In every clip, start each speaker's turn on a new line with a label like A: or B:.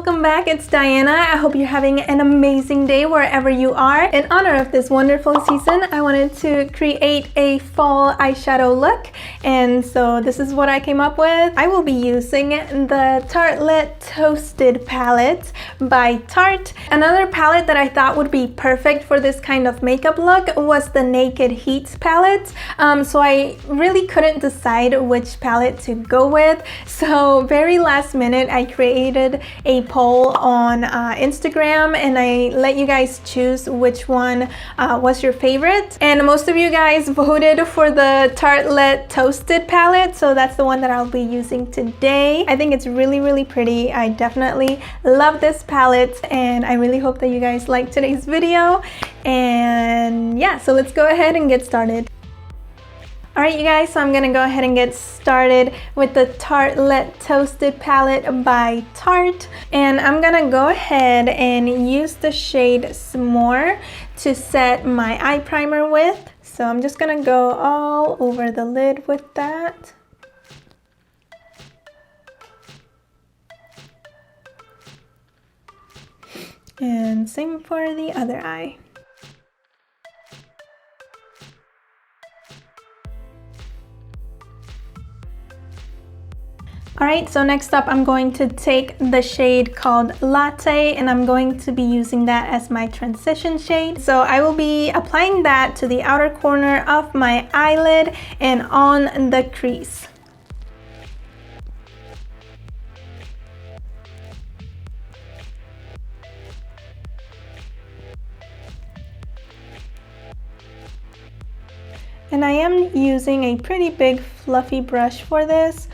A: welcome back. It's Diana. I hope you're having an amazing day wherever you are. In honor of this wonderful season, I wanted to create a fall eyeshadow look, and so this is what I came up with. I will be using the Tartelette Toasted palette by Tarte. Another palette that I thought would be perfect for this kind of makeup look was the Naked Heat palette. So I really couldn't decide which palette to go with. So very last minute, I created a poll on Instagram and I let you guys choose which one was your favorite. And most of you guys voted for the Tartelette Toasted palette. So that's the one that I'll be using today. I think it's really pretty. I definitely love this palette and I really hope that you guys like today's video. And yeah, so let's go ahead and get started. Alright you guys, so I'm gonna go ahead and get started with the Tartelette Toasted palette by Tarte. And I'm gonna go ahead and use the shade S'more to set my eye primer with. So I'm just gonna go all over the lid with that. And same for the other eye. Alright, so next up I'm going to take the shade called Latte and I'm going to be using that as my transition shade. So I will be applying that to the outer corner of my eyelid and on the crease. And I am using a pretty big fluffy brush for this.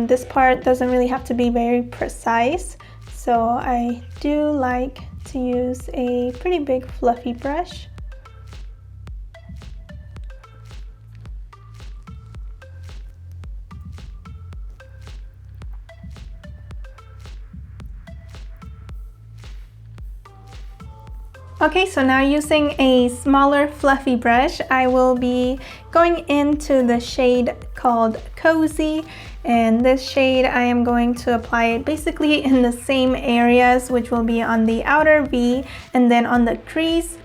A: This part doesn't really have to be very precise, so I do like to use a pretty big fluffy brush. Okay, so now using a smaller fluffy brush, I will be going into the shade called Cozy. And this shade, I am going to apply it basically in the same areas, which will be on the outer V and then on the crease.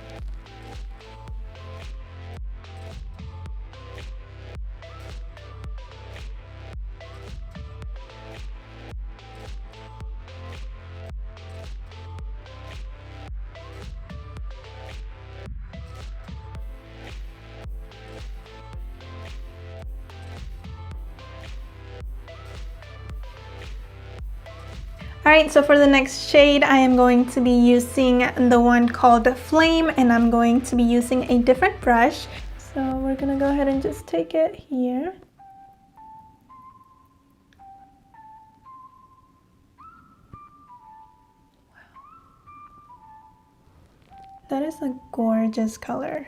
A: Alright, so for the next shade, I am going to be using the one called Flame, and I'm going to be using a different brush. So we're gonna go ahead and just take it here. That is a gorgeous color.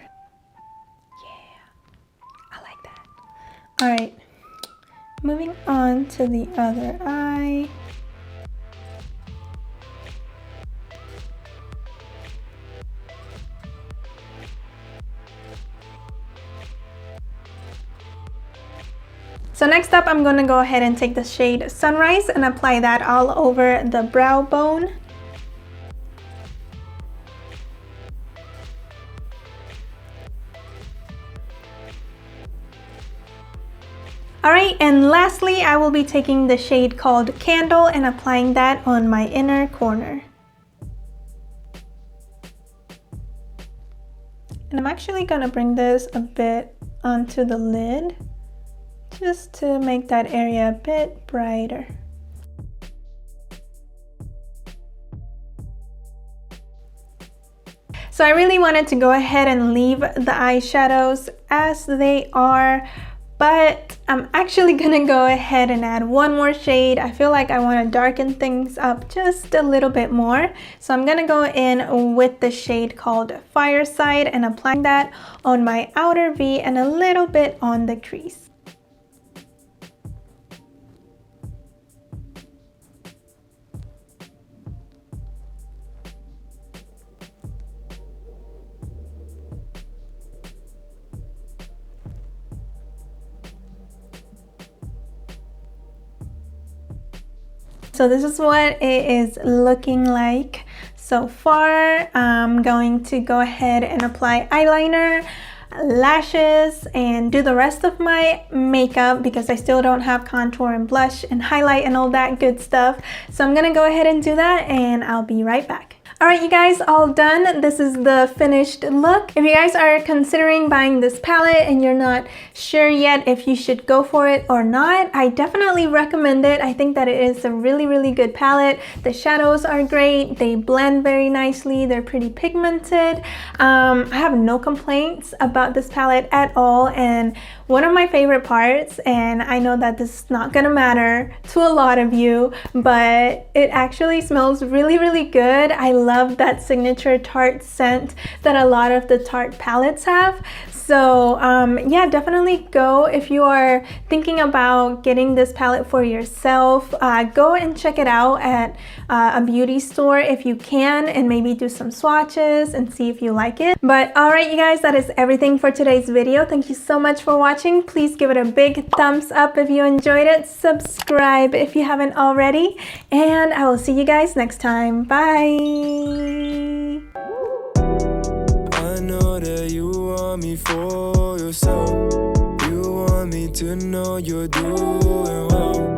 A: Yeah, I like that. Alright, moving on to the other eye. So next up, I'm going to go ahead and take the shade Sunrise and apply that all over the brow bone. Alright, and lastly, I will be taking the shade called Candle and applying that on my inner corner. And I'm actually going to bring this a bit onto the lid, just to make that area a bit brighter. So I really wanted to go ahead and leave the eyeshadows as they are, but I'm actually gonna go ahead and add one more shade. I feel like I want to darken things up just a little bit more. So I'm gonna go in with the shade called Fireside and applying that on my outer V and a little bit on the crease. So this is what it is looking like so far. I'm going to go ahead and apply eyeliner, lashes, and do the rest of my makeup because I still don't have contour and blush and highlight and all that good stuff. So I'm gonna go ahead and do that, and I'll be right back. Alright you guys, all done. This is the finished look. If you guys are considering buying this palette and you're not sure yet if you should go for it or not, I definitely recommend it. I think that it is a really good palette. The shadows are great. They blend very nicely. They're pretty pigmented. I have no complaints about this palette at all, and one of my favorite parts, and I know that this is not gonna matter to a lot of you, but it actually smells really good. I love that signature Tarte scent that a lot of the Tarte palettes have. So yeah, definitely go if you are thinking about getting this palette for yourself. Go and check it out at a beauty store if you can, and maybe do some swatches and see if you like it. But alright you guys, that is everything for today's video. Thank you so much for watching. Please give it a big thumbs up if you enjoyed it. Subscribe if you haven't already, and I will see you guys next time. Bye!
B: I know that you want me for yourself. You want me to know you're doing well.